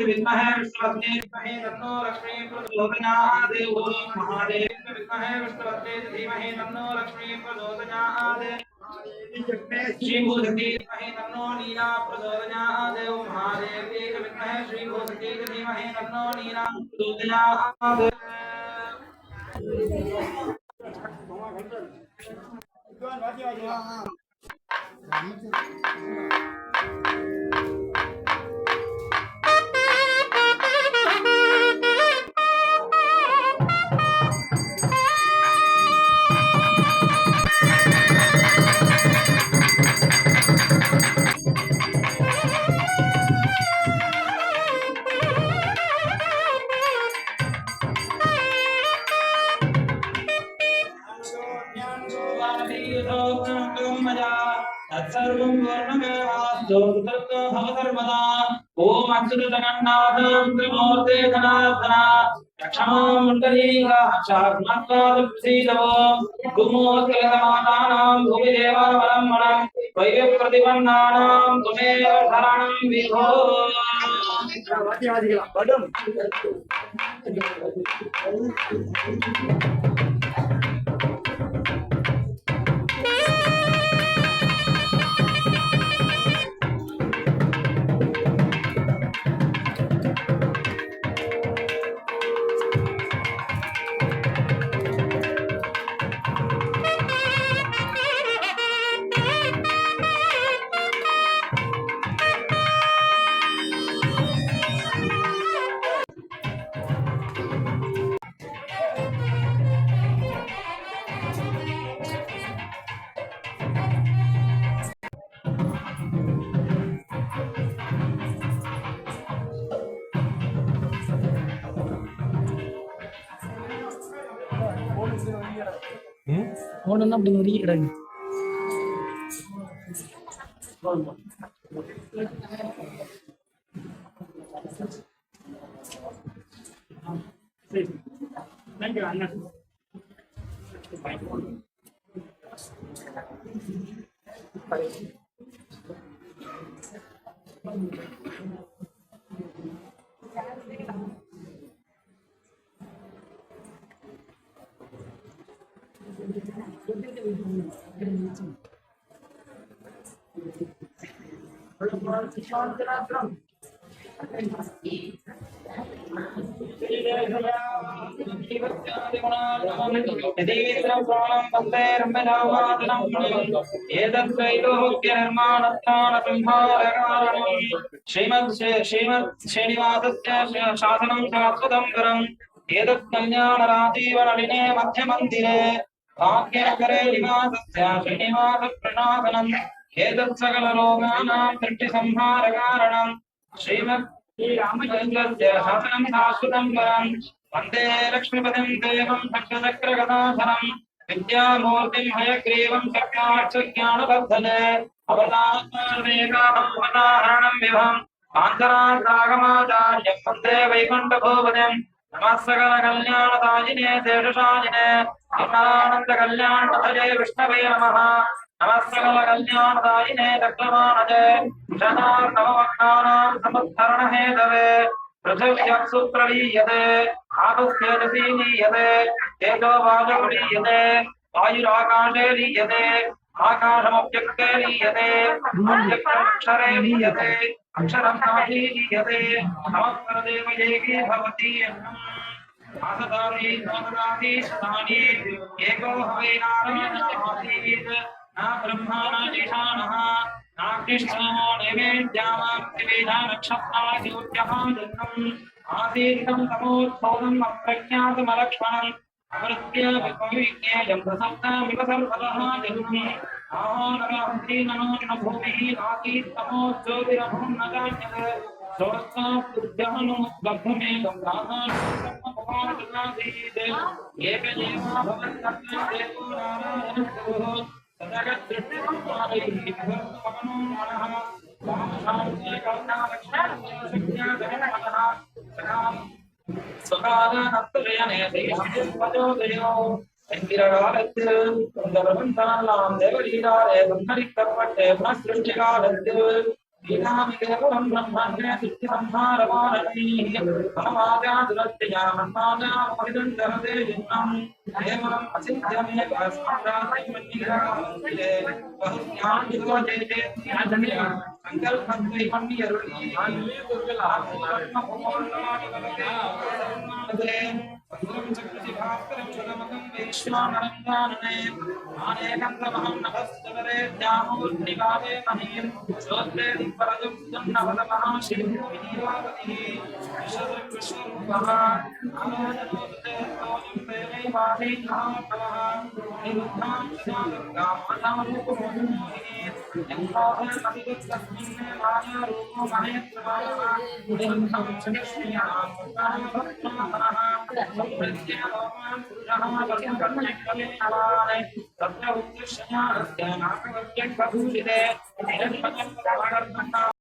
विद्महे विष्णुपत्नी धीमहि तन्नो लक्ष्मी प्रचोदयात् ओम महादेव विद्महे विष्णुपत्नी धीमहि तन्नो लक्ष्मी प्रचोदयात् श्रीभूषती धीमहि तन्नो नीला प्रचोदयात् ओम महादेवी विद्महे श्रीभूषती धीमहि तन्नो नीला प्रचोदयात् सर्वं वर्णमेवास्तु तत्तो भवधर्मदा ओम अच्युतजगन्नाथं त्रिमूर्ते जनार्दन रक्षमां मुण्डलीकाः शाग्मत्वादुपसीदवो गुमोत्कलमानानां भूमिदेवावलम्बनं वैव्यप्रतिपन्नानां त्वमेव शरणं विभो ஒண்ணு அப்படி நொறுக்கிடுறாங்க. श्रीनिवासस्य शासनं शाश्वतं करम् एतत् कल्याणराजीवनलिने मध्यमन्दिरे भाग्यनगरे निवासस्य श्रीनिवासप्रसादनम् एतत् सकलरोगाणां दृष्टिसंहारकारणम् श्रीमद्रामचन्द्रस्य शासनं शाश्वतं परम् वन्दे लक्ष्मीपतिं देवं भक्तचक्रगदाधरम् विद्यामूर्तिं हयग्रीवं चक्राक्षज्ञानबद्धने अवतारणं विभम् आन्तरागमाचार्यं वन्दे वैकुण्ठभूपतिम् नमः सकल कल्याणदायिने शेषशायिने अमरानन्द कल्याणपतये विष्णवे नमः नमः सकल कल्याणदायिने दक्षमाणजे शतार्णवमग्नानां समुद्धरणहेतवे पृथिव्यात्सु प्रलीयते आपुस्येजसी लीयते तेजो वायुर्लीयते वायुराकाशे लीयते आकाशमव्यक्ते लीयते अव्यक्तमक्षरे लीयते अक्षरं नाशी लीयते नमस्करदेवयेकी भवति आसदानि नमदानि सदानि एको हवै नारायणः न ब्रह्मा न ईशानः नाकृष्णो नैवेद्यामाप्तिवेदा नक्षत्राद्योत्यः जन्मम् आसीदितं तमोत्सोदम् अप्रज्ञातमलक्ष्मणम् अवृत्य विज्ञेयं प्रसक्तामिव सर्वतः जन्मम् आहोरहन्ति नमो न भूमिः नासीत् तमोज्योतिरभं न जान्यते सोऽस्तात् बुद्ध्यः नो लब्धमेकं राधाः भगवान् एकदेवा भवन्तः देवो नारायणः